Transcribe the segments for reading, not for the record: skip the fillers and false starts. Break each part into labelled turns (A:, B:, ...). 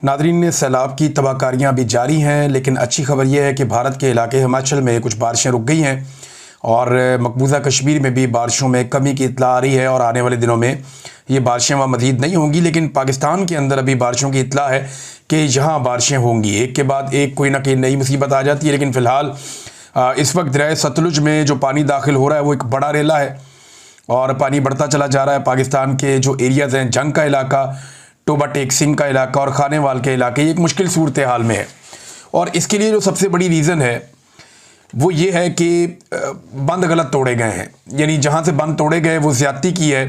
A: Nadreen, सैलाब की तबाहकारियाँ अभी जारी हैं, लेकिन अच्छी खबर यह है कि भारत के इलाके हिमाचल में कुछ बारिशें रुक गई हैं और मकबूजा कश्मीर में भी बारिशों में कमी की इत्तला आ रही है और आने वाले दिनों में ये बारिशें वहाँ मज़ीद नहीं होंगी। लेकिन पाकिस्तान के अंदर अभी बारिशों की इत्तला है कि यहाँ बारिशें होंगी, एक के बाद एक कोई ना कोई नई मुसीबत आ जाती है। लेकिन फ़िलहाल इस वक्त दरिया सतलुज में जो पानी दाखिल हो रहा है वो एक बड़ा रेला है और पानी बढ़ता चला जा रहा है। पाकिस्तान के जो एरियाज़ हैं, जंग का इलाका, टोबा टेक सिंह का इलाका और खानेवाल के इलाके, एक मुश्किल सूरत हाल में है। और इसके लिए जो सबसे बड़ी रीज़न है वो ये है कि बंद गलत तोड़े गए हैं। यानी जहाँ से बंद तोड़े गए वो ज़्यादती की है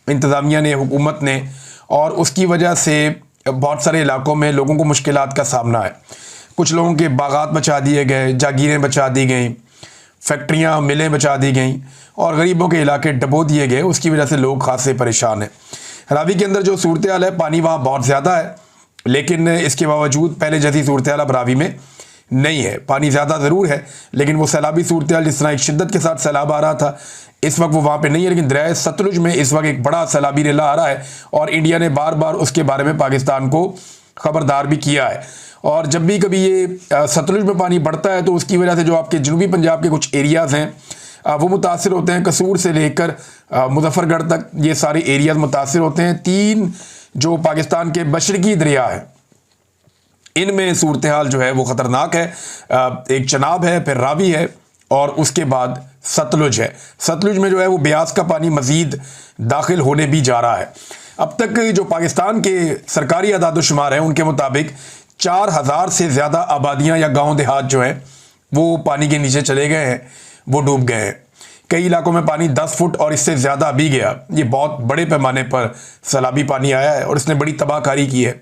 A: इंतज़ामिया ने, हुकूमत ने, और उसकी वजह से बहुत सारे इलाकों में लोगों को मुश्किलात का सामना है। कुछ लोगों के बागात बचा दिए गए, जागीरें बचा दी गई, फैक्ट्रियाँ, मिलें बचा दी गई और गरीबों के इलाके डबो दिए गए। उसकी वजह से लोग खासे परेशान हैं। रावी के अंदर जो सूरत हाल है, पानी वहाँ बहुत ज़्यादा है, लेकिन इसके बावजूद पहले जैसी सूरत हाल अब रावी में नहीं है। पानी ज़्यादा ज़रूर है, लेकिन वो सैलाबी सूरत हाल जिस तरह एक शिद्दत के साथ सैलाब आ रहा था, इस वक्त वो वहाँ पे नहीं है। लेकिन दरिया सतलुज में इस वक्त एक बड़ा सैलाबी रेला आ रहा है और इंडिया ने बार बार उसके बारे में पाकिस्तान को ख़बरदार भी किया है। और जब भी कभी ये सतलुज में पानी बढ़ता है तो उसकी वजह से जो आपके जनूबी पंजाब के कुछ एरियाज़ हैं वो मुतासिर होते हैं। कसूर से लेकर मुजफ्फरगढ़ तक ये सारे एरियाज मुतासिर होते हैं। तीन जो पाकिस्तान के मशरकी दरिया हैं, इनमें सूरत हाल जो है वो ख़तरनाक है। एक चनाब है, फिर रावी है और उसके बाद सतलुज है। सतलुज में जो है वो ब्यास का पानी मज़ीद दाखिल होने भी जा रहा है। अब तक जो पाकिस्तान के सरकारी अदाद-ओ-शुमार हैं उनके मुताबिक 4000 से ज़्यादा आबादियाँ या गाँव देहात जो हैं वो पानी के नीचे चले गए हैं, वो डूब गए हैं। कई इलाकों में पानी 10 फुट और इससे ज़्यादा भी गया। ये बहुत बड़े पैमाने पर सैलाबी पानी आया है और इसने बड़ी तबाहकारी की है।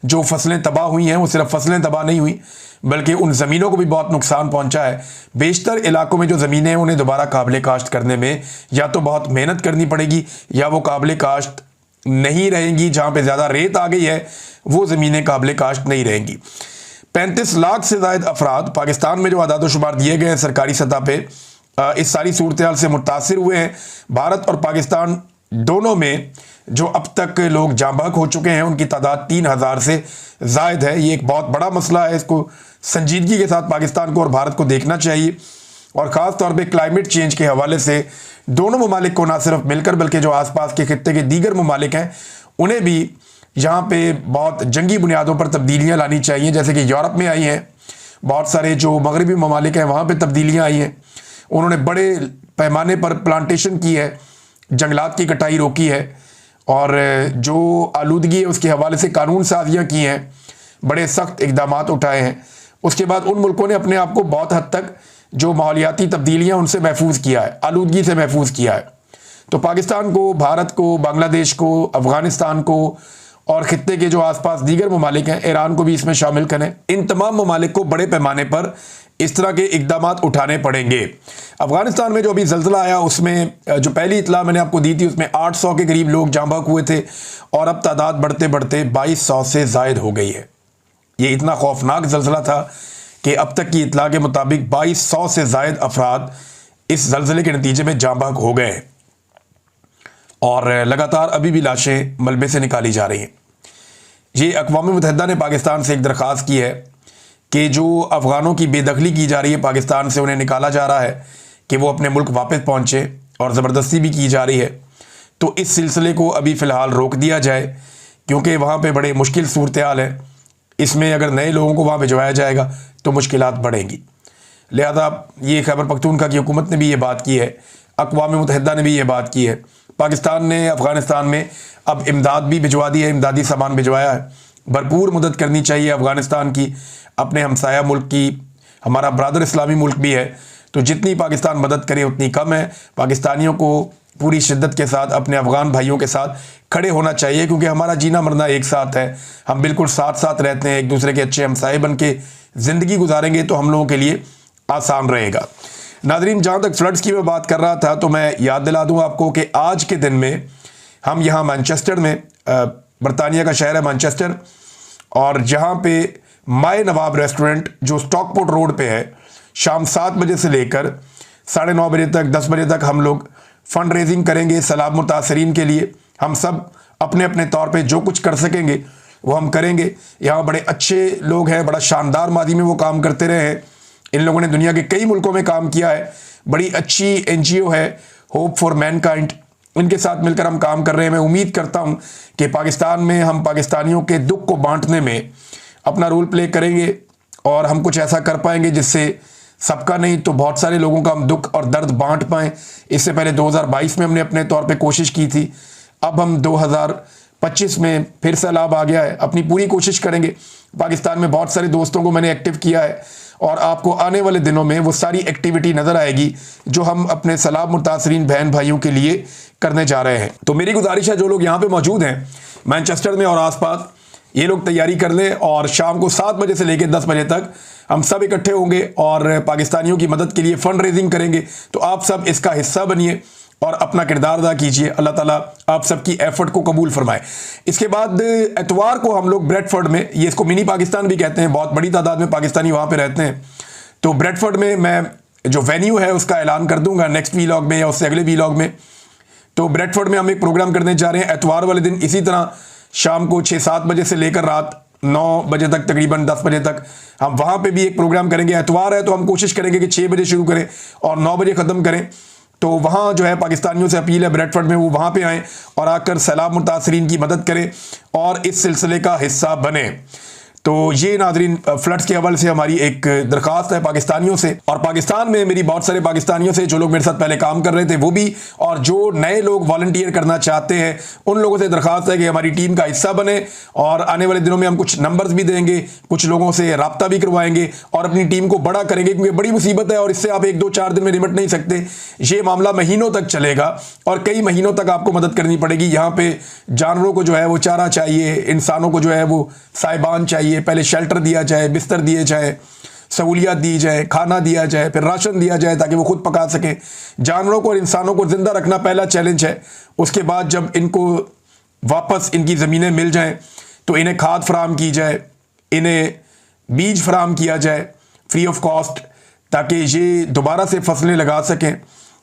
A: जो फसलें तबाह हुई हैं वो सिर्फ फसलें तबाह नहीं हुई, बल्कि उन ज़मीनों को भी बहुत नुकसान पहुंचा है। बेशतर इलाकों में जो ज़मीनें हैं उन्हें दोबारा काबिल काश्त करने में या तो बहुत मेहनत करनी पड़ेगी या वो काबिल काश्त नहीं रहेंगी। जहाँ पर ज़्यादा रेत आ गई है वो ज़मीनें काबिल काश्त नहीं रहेंगी। 35 लाख से ज़ायद अफराद पाकिस्तान में जो आदाद-ओ-शुमार दिए गए हैं सरकारी सतह पे, इस सारी सूरत हाल से मुतासिर हुए हैं। भारत और पाकिस्तान दोनों में जो अब तक लोग जाँ बहक हो चुके हैं उनकी तादाद 3000 से ज़ायद है। ये एक बहुत बड़ा मसला है, इसको संजीदगी के साथ पाकिस्तान को और भारत को देखना चाहिए। और ख़ास तौर पे क्लाइमेट चेंज के हवाले से दोनों ममालिक को ना सिर्फ मिलकर बल्कि जो आसपास के खित्ते के दीगर ममालिक हैं उन्हें भी यहाँ पे बहुत जंगी बुनियादों पर तब्दीलियाँ लानी चाहिए। जैसे कि यूरोप में आई हैं, बहुत सारे जो मगरबी ममालिक हैं वहाँ पे तब्दीलियाँ आई हैं। उन्होंने बड़े पैमाने पर प्लांटेशन की है, जंगलात की कटाई रोकी है और जो आलूदगी है उसके हवाले से कानून साजियाँ की हैं, बड़े सख्त इकदाम उठाए हैं। उसके बाद उन मुल्कों ने अपने आप को बहुत हद तक जो माहौलियाती तब्दीलियाँ उनसे महफूज किया है, आलूदगी से महफूज किया है। तो पाकिस्तान को, भारत को, बांग्लादेश को, अफ़गानिस्तान को और खित्ते के जो आसपास दीगर ममालिक हैं, ईरान को भी इसमें शामिल करें, इन तमाम ममालिक को बड़े पैमाने पर इस तरह के इकदाम उठाने पड़ेंगे। अफ़गानिस्तान में जो अभी ज़ल्ज़ला आया उसमें जो पहली इत्तला मैंने आपको दी थी उसमें 800 के करीब लोग जाँ बहक हुए थे और अब तादाद बढ़ते बढ़ते 2200 से ज़ायद हो गई है। ये इतना खौफनाक ज़ल्ज़ला था कि अब तक की इत्तला के मुताबिक 2200 से ज़ायद अफराद इस ज़ल्ज़ले के नतीजे में जाँ बहक हो गए हैं और लगातार अभी भी लाशें मलबे से निकाली जा रही हैं। ये अक़वाम मुत्तहिदा ने पाकिस्तान से एक दरख्वास्त की है कि जो अफ़गानों की बेदखली की जा रही है, पाकिस्तान से उन्हें निकाला जा रहा है कि वो अपने मुल्क वापस पहुँचे और ज़बरदस्ती भी की जा रही है, तो इस सिलसिले को अभी फ़िलहाल रोक दिया जाए क्योंकि वहाँ पे बड़े मुश्किल सूरत हाल है। इसमें अगर नए लोगों को वहाँ भिजवाया जाएगा तो मुश्किलात बढ़ेंगी। लिहाजा ये खैबर पख्तूनख्वा की हुकूमत ने भी ये बात की है, अक़वाम मुत्तहिदा ने भी ये बात की है। पाकिस्तान ने अफ़गानिस्तान में अब इमदाद भी भिजवा दी है, इमदादी सामान भिजवाया है। भरपूर मदद करनी चाहिए अफ़गानिस्तान की, अपने हमसाया मुल्क की। हमारा ब्रादर इस्लामी मुल्क भी है, तो जितनी पाकिस्तान मदद करे उतनी कम है। पाकिस्तानियों को पूरी शिद्दत के साथ अपने अफ़गान भाइयों के साथ खड़े होना चाहिए क्योंकि हमारा जीना मरना एक साथ है। हम बिल्कुल साथ साथ रहते हैं, एक दूसरे के अच्छे हमसाए बन के ज़िंदगी गुजारेंगे तो हम लोगों के लिए आसान रहेगा। नाज़रीन, जहाँ तक फ्लड्स की मैं बात कर रहा था तो मैं याद दिला दूँ आपको कि आज के दिन में हम यहाँ मैनचेस्टर में, बरतानिया का शहर है मैनचेस्टर, और जहाँ पे माए नवाब रेस्टोरेंट जो स्टॉकपोर्ट रोड पे है, शाम 7 बजे से लेकर 9:30 बजे तक, 10 बजे तक हम लोग फ़ंड रेजिंग करेंगे सैलाब मुतासरीन के लिए। हम सब अपने अपने तौर पे जो कुछ कर सकेंगे वो हम करेंगे। यहाँ बड़े अच्छे लोग हैं, बड़ा शानदार माजी में वो काम करते रहे हैं। इन लोगों ने दुनिया के कई मुल्कों में काम किया है। बड़ी अच्छी NGO है होप फॉर मैनकाइंड, इनके साथ मिलकर हम काम कर रहे हैं। मैं उम्मीद करता हूँ कि पाकिस्तान में हम पाकिस्तानियों के दुख को बांटने में अपना रोल प्ले करेंगे और हम कुछ ऐसा कर पाएंगे जिससे सबका नहीं तो बहुत सारे लोगों का हम दुख और दर्द बांट पाएँ। इससे पहले 2022 में हमने अपने तौर पे कोशिश की थी, अब हम 2025 में फिर सैलाब आ गया है, अपनी पूरी कोशिश करेंगे। पाकिस्तान में बहुत सारे दोस्तों को मैंने एक्टिव किया है और आपको आने वाले दिनों में वो सारी एक्टिविटी नज़र आएगी जो हम अपने सैलाब मुतासरीन बहन भाइयों के लिए करने जा रहे हैं। तो मेरी गुजारिश है जो लोग यहाँ पे मौजूद हैं मैनचेस्टर में और आसपास, ये लोग तैयारी कर लें और शाम को 7 बजे से लेकर 10 बजे तक हम सब इकट्ठे होंगे और पाकिस्तानियों की मदद के लिए फंड रेजिंग करेंगे। तो आप सब इसका हिस्सा बनिए और अपना किरदार अदा कीजिए। अल्लाह ताला आप सबकी एफर्ट को कबूल फरमाए। इसके बाद एतवार को हम लोग ब्रेडफोर्ड में, ये इसको मिनी पाकिस्तान भी कहते हैं, बहुत बड़ी तादाद में पाकिस्तानी वहाँ पे रहते हैं, तो ब्रेडफोर्ड में मैं जो वेन्यू है उसका ऐलान कर दूंगा नेक्स्ट वीलॉग में या उससे अगले वीलॉग में। तो ब्रेडफोर्ड में हम एक प्रोग्राम करने जा रहे हैं एतवार वाले दिन, इसी तरह शाम को 6-7 बजे से लेकर रात 9 बजे तक, तकरीबन 10 बजे तक हम वहाँ पे भी एक प्रोग्राम करेंगे। एतवार है तो हम कोशिश करेंगे कि 6 बजे शुरू करें और 9 बजे ख़त्म करें। तो वहाँ जो है पाकिस्तानियों से अपील है ब्रेडफोर्ड में वो वहाँ पे आएँ और आकर सैलाब मुतासरीन की मदद करें और इस सिलसिले का हिस्सा बने। तो ये नाजरीन फ्लड्स के हवाले से हमारी एक दरख्वास्त है पाकिस्तानियों से, और पाकिस्तान में मेरी बहुत सारे पाकिस्तानियों से जो लोग मेरे साथ पहले काम कर रहे थे वो भी, और जो नए लोग वॉलंटियर करना चाहते हैं उन लोगों से दरख्वास्त है कि हमारी टीम का हिस्सा बने। और आने वाले दिनों में हम कुछ नंबर्स भी देंगे, कुछ लोगों से रब्ता भी करवाएंगे और अपनी टीम को बड़ा करेंगे, क्योंकि बड़ी मुसीबत है और इससे आप 1-2-4 दिन में निपट नहीं सकते। ये मामला महीनों तक चलेगा और कई महीनों तक आपको मदद करनी पड़ेगी। यहाँ पे जानवरों को जो है वो चारा चाहिए, इंसानों को जो है वो साइबान चाहिए, पहले शेल्टर दिया जाए, बिस्तर दिए जाए, सहूलियत दी जाए, खाना दिया जाए, फिर राशन दिया जाए ताकि वो खुद पका सकें। जानवरों को और इंसानों को जिंदा रखना पहला चैलेंज है। उसके बाद जब इनको वापस इनकी ज़मीनें मिल जाएं तो इन्हें खाद फराम की जाए, इन्हें बीज फराम किया जाए फ्री ऑफ कॉस्ट, ताकि ये दोबारा से फसलें लगा सकें।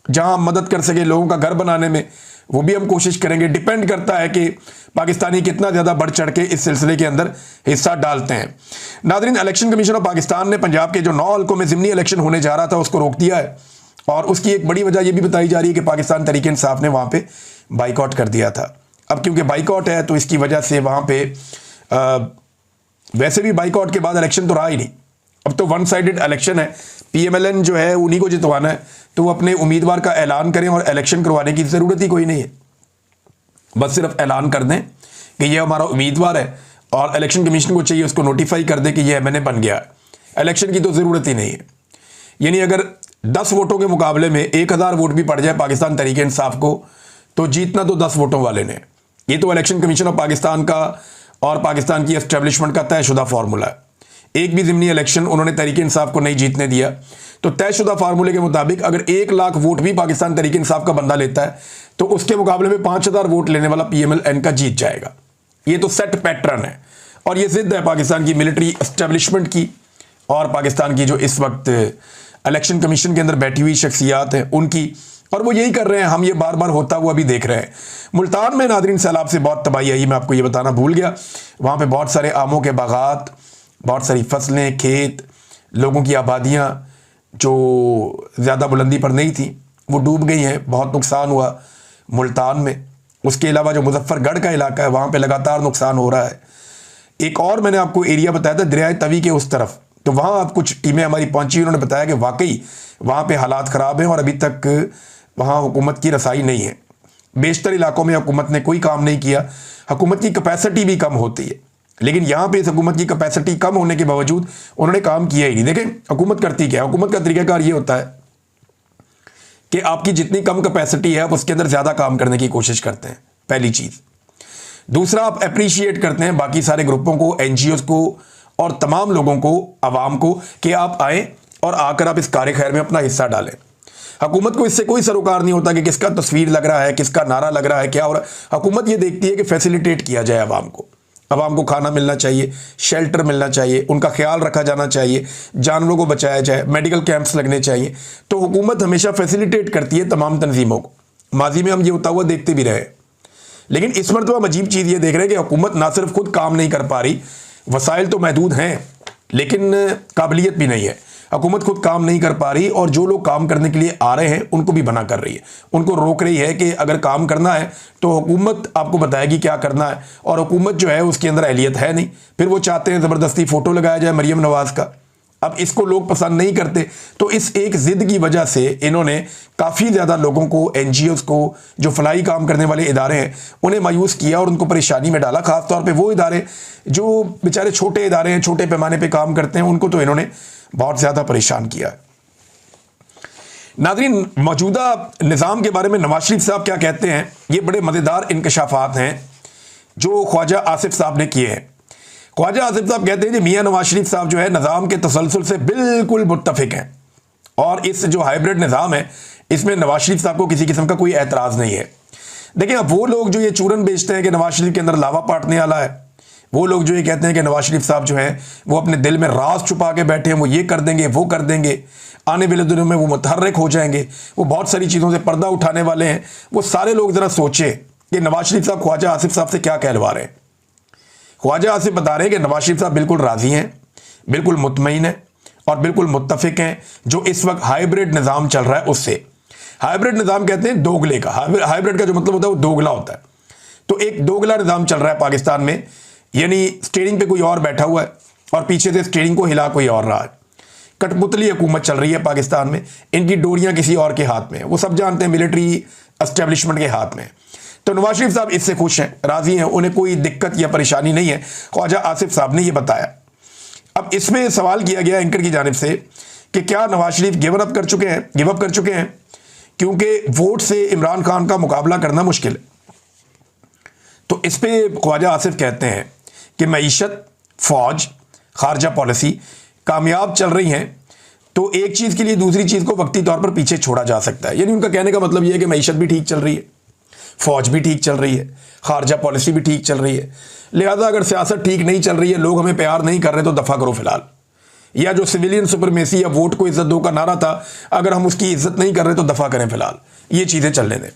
A: जहां मदद कर सके लोगों का घर बनाने में वो भी हम कोशिश करेंगे। डिपेंड करता है कि पाकिस्तानी कितना ज़्यादा बढ़ चढ़ के इस सिलसिले के अंदर हिस्सा डालते हैं। नाज़रीन, इलेक्शन कमीशन ऑफ पाकिस्तान ने पंजाब के जो 9 हल्कों में ज़िमनी इलेक्शन होने जा रहा था उसको रोक दिया है, और उसकी एक बड़ी वजह यह भी बताई जा रही है कि पाकिस्तान तहरीक इंसाफ ने वहाँ पे बाइकआउट कर दिया था। अब क्योंकि बाइकआउट है तो इसकी वजह से वहाँ पे वैसे भी बाइकआउट के बाद इलेक्शन तो रहा ही नहीं, अब तो 1 साइडेड इलेक्शन है। PMLN जो है उन्हीं को जितवाना है, तो वो अपने उम्मीदवार का ऐलान करें और इलेक्शन करवाने की ज़रूरत ही कोई नहीं है। बस सिर्फ ऐलान कर दें कि ये हमारा उम्मीदवार है और इलेक्शन कमीशन को चाहिए उसको नोटिफाई कर दे कि ये MNA बन गया है। इलेक्शन की तो ज़रूरत ही नहीं है। यानी अगर 10 वोटों के मुकाबले में 1000 वोट भी पड़ जाए पाकिस्तान तहरीक इंसाफ को, तो जीतना तो 10 वोटों वाले ने। ये तो इलेक्शन कमीशन ऑफ पाकिस्तान का और पाकिस्तान की एस्टेब्लिशमेंट का तयशुदा फार्मूला है। एक भी ज़िमनी इलेक्शन उन्होंने तहरीक इंसाफ को नहीं जीतने दिया। तो तयशुदा फार्मूले के मुताबिक अगर 1 लाख वोट भी पाकिस्तान तहरीक इंसाफ का बंदा लेता है तो उसके मुकाबले में 5000 वोट लेने वाला PMLN का जीत जाएगा। ये तो सेट पैटर्न है और ये जिद है पाकिस्तान की मिलिट्री एस्टेब्लिशमेंट की और पाकिस्तान की जो इस वक्त इलेक्शन कमीशन के अंदर बैठी हुई शख्सियात हैं उनकी, और वो यही कर रहे हैं। हम ये बार बार होता हुआ भी देख रहे हैं। मुल्तान में नादरीन सैलाब से बहुत तबाही आई, मैं आपको ये बताना भूल गया। वहाँ पे बहुत सारे आमों के बागात, बहुत सारी फसलें, खेत, लोगों की आबादियाँ जो ज़्यादा बुलंदी पर नहीं थी वो डूब गई हैं। बहुत नुकसान हुआ मुल्तान में। उसके अलावा जो मुजफ्फरगढ़ का इलाका है वहाँ पे लगातार नुकसान हो रहा है। एक और मैंने आपको एरिया बताया था दरियाए तवी के उस तरफ, तो वहाँ अब कुछ टीमें हमारी पहुँची, उन्होंने बताया कि वाकई वहाँ पे हालात ख़राब हैं और अभी तक वहाँ हुकूमत की रसाई नहीं है। बेशतर इलाकों में हुकूमत ने कोई काम नहीं किया। हुकूमत की कैपेसिटी भी कम होती है, लेकिन यहाँ पे इस हुकूमत की कैपेसिटी कम होने के बावजूद उन्होंने काम किया ही नहीं। देखें हुकूमत करती क्या है, हुकूमत का तरीकाकार ये होता है कि आपकी जितनी कम कैपेसिटी है आप उसके अंदर ज़्यादा काम करने की कोशिश करते हैं, पहली चीज़। दूसरा, आप अप्रिशिएट करते हैं बाकी सारे ग्रुपों को, NGOs को और तमाम लोगों को, आवाम को, कि आप आए और आकर आप इस कार्य खैर में अपना हिस्सा डालें। हुकूमत को इससे कोई सरोकार नहीं होता कि किसका तस्वीर लग रहा है, किसका नारा लग रहा है, क्या हो रहा है। हुकूमत ये देखती है कि फैसिलिटेट किया जाए आवाम को। आवाम को खाना मिलना चाहिए, शेल्टर मिलना चाहिए, उनका ख्याल रखा जाना चाहिए, जानवरों को बचाया जाए, मेडिकल कैंप्स लगने चाहिए। तो हुकूमत हमेशा फैसिलिटेट करती है तमाम तंजीमों को। माजी में हम ये होता हुआ देखते भी रहे लेकिन इस मरतबा हम अजीब चीज़ ये देख रहे हैं कि हुकूमत ना सिर्फ खुद काम नहीं कर पा रही, वसाइल तो महदूद हैं लेकिन काबिलियत भी नहीं है। हुकूमत खुद काम नहीं कर पा रही और जो लोग काम करने के लिए आ रहे हैं उनको भी मना कर रही है, उनको रोक रही है कि अगर काम करना है तो हुकूमत आपको बताएगी क्या करना है, और हुकूमत जो है उसके अंदर अहलियत है नहीं। फिर वो चाहते हैं ज़बरदस्ती फ़ोटो लगाया जाए मरियम नवाज़ का। अब इसको लोग पसंद नहीं करते, तो इस एक ज़िद की वजह से इन्होंने काफ़ी ज़्यादा लोगों को, NGOs को, जो फलाई काम करने वाले इदारे हैं, उन्हें मायूस किया और उनको परेशानी में डाला। ख़ास तौर पे वो इदारे जो बेचारे छोटे इदारे हैं, छोटे पैमाने पे काम करते हैं, उनको तो इन्होंने बहुत ज़्यादा परेशान किया है। नाज़रीन, मौजूदा निज़ाम के बारे में नवाज शरीफ साहब क्या कहते हैं, ये बड़े मज़ेदार इंकशाफात हैं जो ख्वाजा आसिफ साहब ने किए हैं। ख्वाजा आसिफ साहब कहते हैं कि मियाँ नवाज शरीफ साहब जो है निज़ाम के तसलसल से बिल्कुल मुत्तफिक हैं, और इस जो हाइब्रिड निज़ाम है इसमें नवाज शरीफ साहब को किसी किस्म का कोई एतराज़ नहीं है। देखिए, अब वो लोग जो ये चूरन बेचते हैं कि नवाज शरीफ के अंदर लावा पाटने वाला है, वो लोग जो ये कहते हैं कि नवाज शरीफ साहब जो हैं वो अपने दिल में राज छुपा के बैठे हैं, वो ये कर देंगे, वो कर देंगे, आने वाले दिनों में वो मुतहर्रिक हो जाएंगे, वो बहुत सारी चीज़ों से पर्दा उठाने वाले हैं, वो सारे लोग ज़रा सोचें कि नवाज शरीफ साहब ख्वाजा आसिफ साहब से क्या कहलवा रहे हैं। ख्वाजा आसिफ बता रहे हैं कि नवाज शरीफ साहब बिल्कुल राज़ी हैं, बिल्कुल मुतमईन हैं और बिल्कुल मुत्तफिक हैं जो इस वक्त हाइब्रिड निज़ाम चल रहा है उससे। हाइब्रिड निज़ाम कहते हैं दोगले का, हाइब्रिड का जो मतलब होता है वो दोगला होता है। तो एक दोगला निज़ाम चल रहा है पाकिस्तान में, यानी स्टीयरिंग पे कोई और बैठा हुआ है और पीछे से स्टीयरिंग को हिला कोई और रहा है। कठपुतली हुकूमत चल रही है पाकिस्तान में, इनकी डोरियां किसी और के हाथ में है, वो सब जानते हैं मिलिट्री एस्टेब्लिशमेंट के हाथ में। तो नवाज शरीफ साहब इससे खुश हैं, राजी हैं, उन्हें कोई दिक्कत या परेशानी नहीं है। ख्वाजा आसिफ साहब ने यह बताया। अब इसमें सवाल किया गया एंकर की जानिब से कि क्या नवाज शरीफ गिव अप कर चुके हैं क्योंकि वोट से इमरान खान का मुकाबला करना मुश्किल है। तो इस पर ख्वाजा आसिफ कहते हैं कि मईशत, फौज, खारजा पॉलिसी कामयाब चल रही हैं, तो एक चीज़ के लिए दूसरी चीज़ को वक्ती तौर पर पीछे छोड़ा जा सकता है। यानी उनका कहने का मतलब यह है कि मईशत भी ठीक चल रही है, फौज भी ठीक चल रही है, खारजा पॉलिसी भी ठीक चल रही है, लिहाजा अगर सियासत ठीक नहीं चल रही है, लोग हमें प्यार नहीं कर रहे तो दफ़ा करो फिलहाल। या जो सिविलियन सुपरमेसी या वोट को इज्जत दो का नारा था, अगर हम उसकी इज्जत नहीं कर रहे तो दफ़ा करें फिलहाल, ये चीज़ें चलने दें।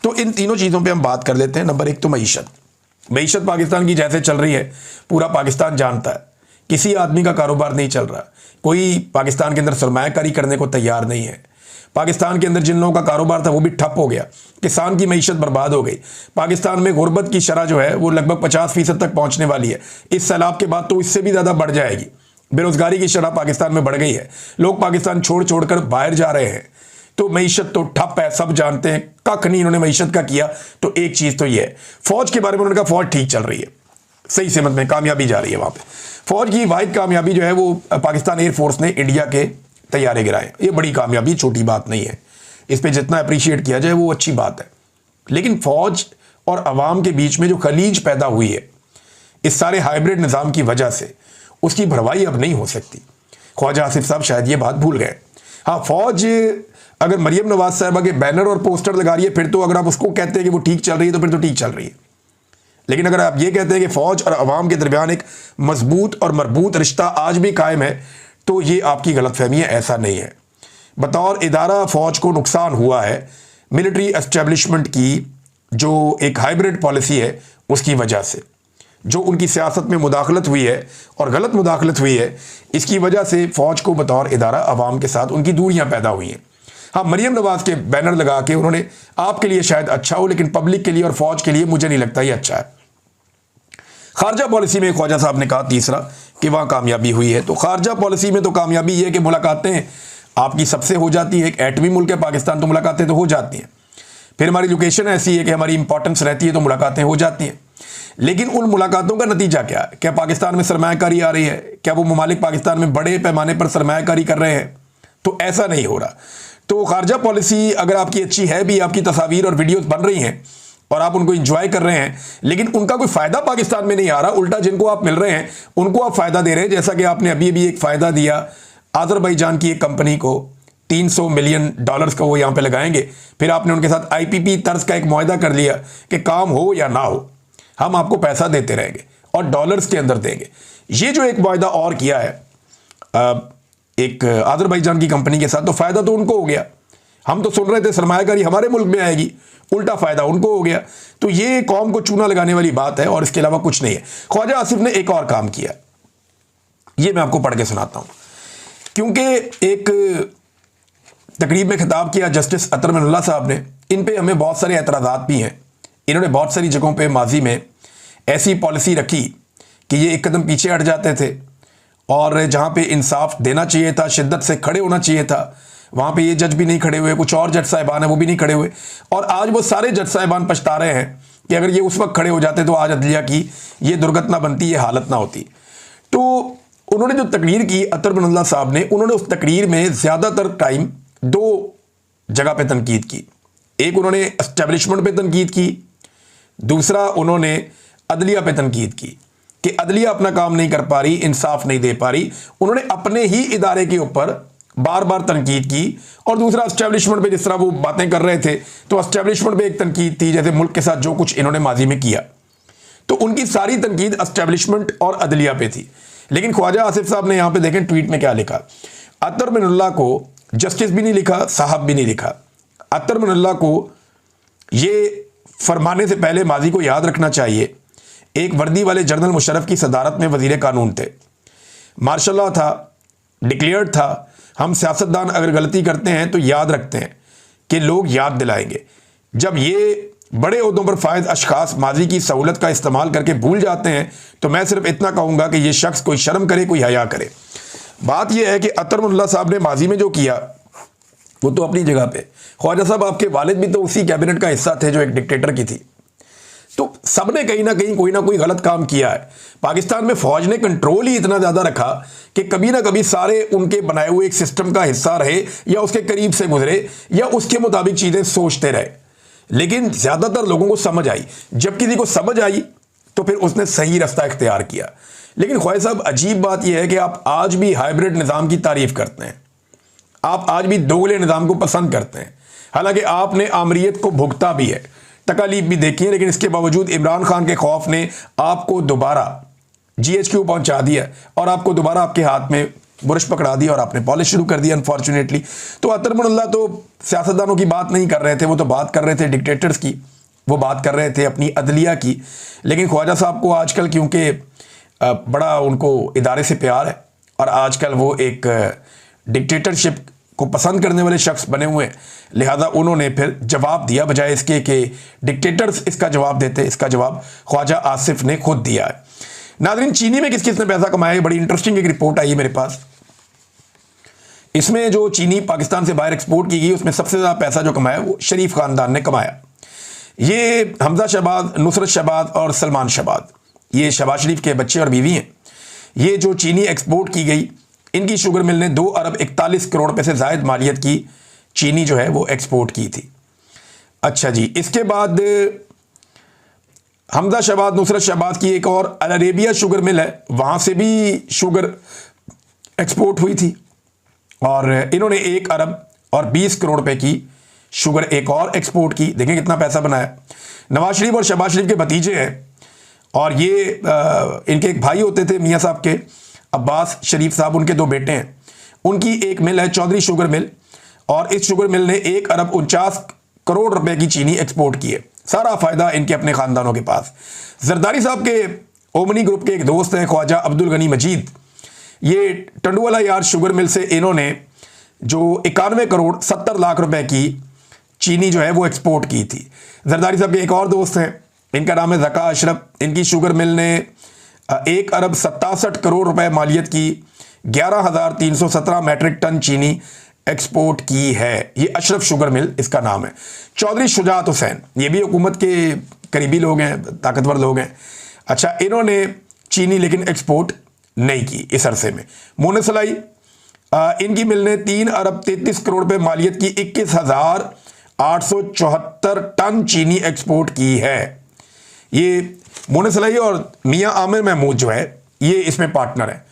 A: तो इन तीनों चीज़ों पर हम बात कर लेते हैं। नंबर एक तो मईशत पाकिस्तान की जैसे चल रही है पूरा पाकिस्तान जानता है, किसी आदमी का कारोबार नहीं चल रहा, कोई पाकिस्तान के अंदर सरमायाकारी करने को तैयार नहीं है। पाकिस्तान के अंदर जिन लोगों का कारोबार था वो भी ठप हो गया, किसान की मईशत बर्बाद हो गई। पाकिस्तान में गुर्बत की शरह जो है वो लगभग 50% तक पहुंचने वाली है। इस सैलाब के बाद तो इससे भी ज़्यादा बढ़ जाएगी। बेरोजगारी की शरह पाकिस्तान में बढ़ गई है, लोग पाकिस्तान छोड़ कर बाहर जा रहे हैं। तो मईशत तो ठप है, सब जानते हैं, कख नहीं इन्होंने मईशत का किया। तो एक चीज़ तो ये है। फौज के बारे में उन्होंने कहा फौज ठीक चल रही है, सही समझ में कामयाबी जा रही है। वहाँ पर फौज की वाहिद कामयाबी जो है वो पाकिस्तान एयरफोर्स ने इंडिया के तैयारे गिराए। ये बड़ी कामयाबी, छोटी बात नहीं है, इस पे जितना अप्रिशिएट किया जाए वो अच्छी बात है। लेकिन फौज और अवाम के बीच में जो खलीज पैदा हुई है इस सारे हाइब्रिड निज़ाम की वजह से, उसकी भरवाई अब नहीं हो सकती। ख्वाजा आसिफ साहब शायद ये बात भूल गए। हाँ, फौज अगर मरियम नवाज साहबा के बैनर और पोस्टर लगा रही है, फिर तो अगर आप उसको कहते हैं कि वो ठीक चल रही है तो फिर तो ठीक चल रही है। लेकिन अगर आप ये कहते हैं कि फौज और अवाम के दरमियान एक मजबूत और मरबूत रिश्ता आज भी कायम है, तो ये आपकी गलतफहमी है, ऐसा नहीं है। बतौर इदारा फौज को नुकसान हुआ है मिलिट्री एस्टेब्लिशमेंट की जो एक हाइब्रिड पॉलिसी है उसकी वजह से, जो उनकी सियासत में मुदाखलत हुई है और गलत मुदाखलत हुई है, इसकी वजह से फौज को बतौर इदारा अवाम के साथ उनकी दूरियां पैदा हुई हैं। हाँ, मरियम नवाज के बैनर लगा के उन्होंने, आपके लिए शायद अच्छा हो लेकिन पब्लिक के लिए और फौज के लिए मुझे नहीं लगता ये अच्छा है। खारजा पॉलिसी में ख्वाजा साहब ने कहा तीसरा कि वहाँ कामयाबी हुई है। तो खारजा पॉलिसी में तो कामयाबी ये है कि मुलाकातें आपकी सबसे हो जाती है। एक एटमी मुल्क है पाकिस्तान, तो मुलाकातें तो हो जाती हैं। फिर हमारी लोकेशन ऐसी है कि हमारी इंपॉर्टेंस रहती है, तो मुलाकातें हो जाती हैं। लेकिन उन मुलाकातों का नतीजा क्या है? क्या पाकिस्तान में सरमायाकारी आ रही है? क्या वो ममालिक पाकिस्तान में बड़े पैमाने पर सरमायाकारी कर रहे हैं? तो ऐसा नहीं हो रहा। तो खारजा पॉलिसी अगर आपकी अच्छी है भी, आपकी तस्वीर और वीडियोस बन रही हैं और आप उनको एंजॉय कर रहे हैं, लेकिन उनका कोई फ़ायदा पाकिस्तान में नहीं आ रहा, उल्टा जिनको आप मिल रहे हैं उनको आप फ़ायदा दे रहे हैं। जैसा कि आपने अभी अभी एक फ़ायदा दिया आज़रबाईजान की एक कंपनी को, $300 मिलियन का वो यहाँ पे लगाएंगे। फिर आपने उनके साथ IPP तर्ज का एक मुआहदा कर लिया कि काम हो या ना हो हम आपको पैसा देते रहेंगे और डॉलर्स के अंदर देंगे। ये जो एक मुआहदा और किया है एक आज़रबाईजान की कंपनी के साथ, तो फ़ायदा तो उनको हो गया। हम तो सुन रहे थे सरमायाकारी हमारे मुल्क में आएगी, उल्टा फायदा उनको हो गया। तो ये कौम को चूना लगाने वाली बात है और इसके अलावा कुछ नहीं है। ख्वाजा आसिफ ने एक और काम किया, ये मैं आपको पढ़ के सुनाता हूं, क्योंकि एक तकरीब में खिताब किया जस्टिस अतर मिनुल्लाह साहब ने। इन पे हमें बहुत सारे एतराज़ात भी हैं। इन्होंने बहुत सारी जगहों पे माजी में ऐसी पॉलिसी रखी कि ये एक कदम पीछे हट जाते थे और जहाँ पे इंसाफ देना चाहिए था, शिद्दत से खड़े होना चाहिए था, वहाँ पे ये जज भी नहीं खड़े हुए, कुछ और जज साहिबान है वो भी नहीं खड़े हुए। और आज वो सारे जज साहिबान पछता रहे हैं कि अगर ये उस वक्त खड़े हो जाते तो आज अदलिया की ये दुर्घटना बनती, ये हालत ना होती। तो उन्होंने जो तकरीर की अतर मिनुल्लाह साहब ने, उन्होंने उस तकरीर में ज़्यादातर टाइम दो जगह पे तनकीद की। एक उन्होंने एस्टेब्लिशमेंट पे तनकीद की, दूसरा उन्होंने अदलिया पे तनकीद की कि अदलिया अपना काम नहीं कर पा रही, इंसाफ नहीं दे पा रही। उन्होंने अपने ही इदारे के ऊपर बार बार तनकीद की। और दूसरा एस्टेब्लिशमेंट पे जिस तरह वो बातें कर रहे थे, तो एस्टेब्लिशमेंट पे एक तनकीद थी, जैसे मुल्क के साथ जो कुछ इन्होंने माजी में किया, तो उनकी सारी तनकीद एस्टेब्लिशमेंट और अदलिया पे थी। लेकिन ख्वाजा आसिफ साहब ने यहां पे देखें ट्वीट में क्या लिखा। अतर मिनुल्लाह को जस्टिस भी नहीं लिखा, साहब भी नहीं लिखा। अतर मिनुल्लाह को ये फरमाने से पहले माजी को याद रखना चाहिए, एक वर्दी वाले जनरल मुशर्रफ की सदारत में वजीर कानून थे, मार्शल लॉ था, डिक्लेयर्ड था। हम सियासतदान अगर गलती करते हैं तो याद रखते हैं कि लोग याद दिलाएंगे। जब ये बड़े ओहदों पर फायद अशखास माजी की सहूलत का इस्तेमाल करके भूल जाते हैं, तो मैं सिर्फ इतना कहूँगा कि ये शख्स कोई शर्म करे, कोई हया करे। बात यह है कि अतर मिनुल्लाह साहब ने माजी में जो किया वो तो अपनी जगह पे। ख्वाजा साहब आपके वालिद भी तो उसी कैबिनेट का हिस्सा थे जो एक डिक्टेटर की थी। तो सबने कहीं ना कहीं कोई ना कोई गलत काम किया है। पाकिस्तान में फौज ने कंट्रोल ही इतना ज़्यादा रखा कि कभी ना कभी सारे उनके बनाए हुए एक सिस्टम का हिस्सा रहे, या उसके करीब से गुजरे, या उसके मुताबिक चीज़ें सोचते रहे। लेकिन ज़्यादातर लोगों को समझ आई। जब किसी को समझ आई तो फिर उसने सही रास्ता इख्तियार किया। लेकिन ख्वाजा साहब, अजीब बात यह है कि आप आज भी हाइब्रिड निज़ाम की तारीफ करते हैं, आप आज भी दोगले निज़ाम को पसंद करते हैं। हालांकि आपने आमरीत को भुगता भी है, तकालीफ भी देखी है, लेकिन इसके बावजूद इमरान खान के खौफ ने आपको दोबारा GHQ पहुंचा दिया और आपको दोबारा आपके हाथ में बुरश पकड़ा दिया और आपने पॉलिश शुरू कर दिया अनफॉर्चुनेटली। तो अतर मिनुल्लाह तो सियासतदानों की बात नहीं कर रहे थे, वो तो बात कर रहे थे डिक्टेटर्स की, वो बात कर रहे थे अपनी अदलिया की। लेकिन ख्वाजा साहब को आजकल क्योंकि बड़ा उनको इदारे से प्यार है और आजकल वो एक डिक्टेटरशिप को पसंद करने वाले शख्स बने हुए हैं, लिहाजा उन्होंने फिर जवाब दिया बजाय इसके कि डिक्टेटर्स इसका जवाब देते। इसका जवाब ख्वाजा आसिफ ने खुद दिया है। नाज़रीन, चीनी में किस किस ने पैसा कमाया है, बड़ी इंटरेस्टिंग एक रिपोर्ट आई है मेरे पास। इसमें जो चीनी पाकिस्तान से बाहर एक्सपोर्ट की गई, उसमें सबसे ज़्यादा पैसा जो कमाया वो शरीफ खानदान ने कमाया। ये हमजा शहबाज, नुसरत शहबाज और सलमान शहबाज, ये शहबाज शरीफ के बच्चे और बीवी हैं। ये जो चीनी एक्सपोर्ट की गई, इनकी शुगर मिल ने 2 अरब 41 करोड़ रुपए से ज़ायद मालियत की चीनी जो है वो एक्सपोर्ट की थी। अच्छा जी, इसके बाद हमजा शहबाज, नुसरत शहबाज की एक और अल अरेबिया शुगर मिल है, वहाँ से भी शुगर एक्सपोर्ट हुई थी और इन्होंने 1 अरब और 20 करोड़ रुपए की शुगर एक और एक्सपोर्ट की। देखें कितना पैसा बनाया। नवाज शरीफ और शहबाज शरीफ के भतीजे हैं और ये इनके एक भाई होते थे मियाँ साहब के, अब्बास शरीफ साहब, उनके 2 बेटे हैं। उनकी एक मिल है चौधरी शुगर मिल और इस शुगर मिल ने 1 अरब 49 करोड़ रुपए की चीनी एक्सपोर्ट की है। सारा फायदा इनके अपने खानदानों के पास। जरदारी साहब के ओमनी ग्रुप के एक दोस्त हैं ख्वाजा अब्दुल गनी मजीद, ये टंडुवाला यार शुगर मिल से इन्होंने जो 91 करोड़ 70 लाख रुपए की चीनी जो है वो एक्सपोर्ट की थी। जरदारी साहब के एक और दोस्त हैं, इनका नाम है ज़का अशरफ। इनकी शुगर मिल ने 1 अरब 67 करोड़ रुपए मालियत की 11,317 मैट्रिक टन चीनी एक्सपोर्ट की है। ये अशरफ शुगर मिल इसका नाम है। चौधरी शुजात हुसैन, ये भी हुकूमत के करीबी लोग हैं, ताकतवर लोग हैं। अच्छा, इन्होंने चीनी लेकिन एक्सपोर्ट नहीं की इस अरसे में। मोने सलाई, इनकी मिल ने 3 अरब 33 करोड़ रुपए मालियत की 21,874 टन चीनी एक्सपोर्ट की है। ये मोने सलाई और मियाँ आमिर महमूद जो है ये इसमें पार्टनर है।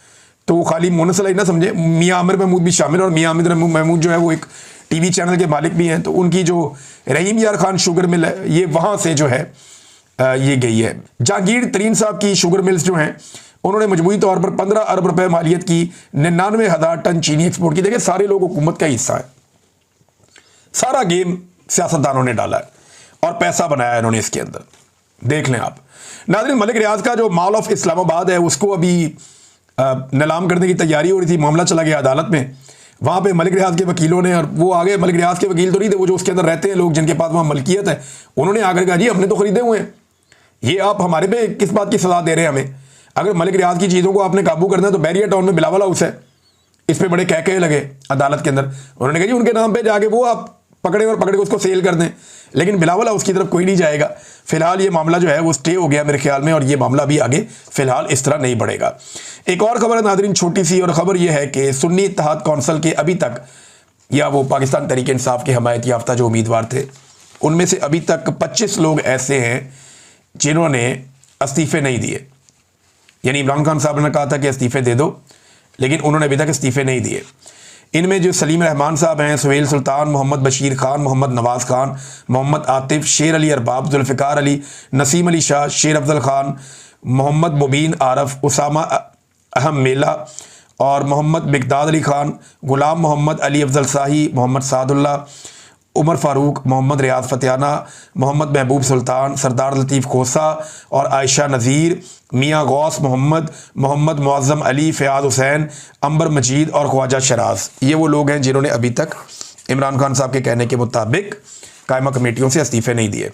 A: तो खाली मोने सलाई ना समझे, मियाँ आमिर महमूद भी शामिल, और मियाँ आमिर महमूद जो है वो एक टीवी चैनल के मालिक भी हैं। तो उनकी जो रहीम यार खान शुगर मिल है ये वहाँ से जो है ये गई है। जहांगीर तरीन साहब की शुगर मिल्स जो हैं उन्होंने मजमूई तौर पर 15 अरब रुपए मालियत की 99,000 टन चीनी एक्सपोर्ट की। देखिए सारे लोग हुकूमत का हिस्सा है, सारा गेम सियासतदानों ने डाला है और पैसा बनाया इन्होंने इसके अंदर, देख लें आप नाज़रीन। मलिक रियाज का जो मॉल ऑफ इस्लामाबाद है उसको अभी नीलाम करने की तैयारी हो रही थी, मामला चला गया अदालत में। वहाँ पे मलिक रियाज के वकीलों ने, और वो आगे मलिक रियाज के वकील तो नहीं थे, वो जो उसके अंदर रहते हैं लोग जिनके पास वहाँ मलकियत है, उन्होंने आकर कहा जी हमने तो खरीदे हुए हैं, ये आप हमारे पे किस बात की सजा दे रहे हैं हमें? अगर मलिक रियाज की चीज़ों को आपने काबू करना है तो बैरियर टाउन में बिलावल हाउस है, इस पर बड़े कह लगे अदालत के अंदर। उन्होंने कहा जी उनके नाम पे जाके वो आप पकड़े और पकड़ के उसको सेल कर दें, लेकिन बिलावल हाउस की तरफ कोई नहीं जाएगा। फिलहाल ये मामला जो है वो स्टे हो गया मेरे ख्याल में, और ये मामला भी आगे फिलहाल इस तरह नहीं बढ़ेगा। एक और खबर है नाज़रीन छोटी सी, और ख़बर ये है कि सुन्नी इत्तेहाद कौंसिल के अभी तक, या वो पाकिस्तान तहरीक इंसाफ के हमायत याफ्ता जो उम्मीदवार थे, उनमें से अभी तक 25 लोग ऐसे हैं जिन्होंने इस्तीफ़े नहीं दिए। यानी इमरान खान साहब ने कहा था कि इस्तीफ़े दे दो, लेकिन उन्होंने अभी तक इस्तीफ़े नहीं दिए। इनमें जो सलीम रहमान साहब हैं, सुहेल सुल्तान, मोहम्मद बशीर खान, मोहम्मद नवाज़ खान, मोहम्मद आतिफ, शेर अली अरबाब, जुल्फ़िकार अली, नसीम अली शाह, शेर अफजल खान, मोहम्मद मुबीन आरफ, उसामा अहम मेला और मोहम्मद बिगदाद अली खान, गुलाम मोहम्मद अली अफजल शाही, मोहम्मद सादुल्ला, उमर फ़ारूक, मोहम्मद रियाज फ़तियाना, मोहम्मद महबूब सुल्तान, सरदार लतीफ़ खोसा और आयशा नज़ीर, मियाँ गौस मोहम्मद, मोहम्मद मुअज़्ज़म अली, फ़याज़ हुसैन, अंबर मजीद और ख्वाजा शराज, ये वो लोग हैं जिन्होंने अभी तक इमरान खान साहब के कहने के मुताबिक कायमा कमेटियों से इस्तीफ़े नहीं दिए।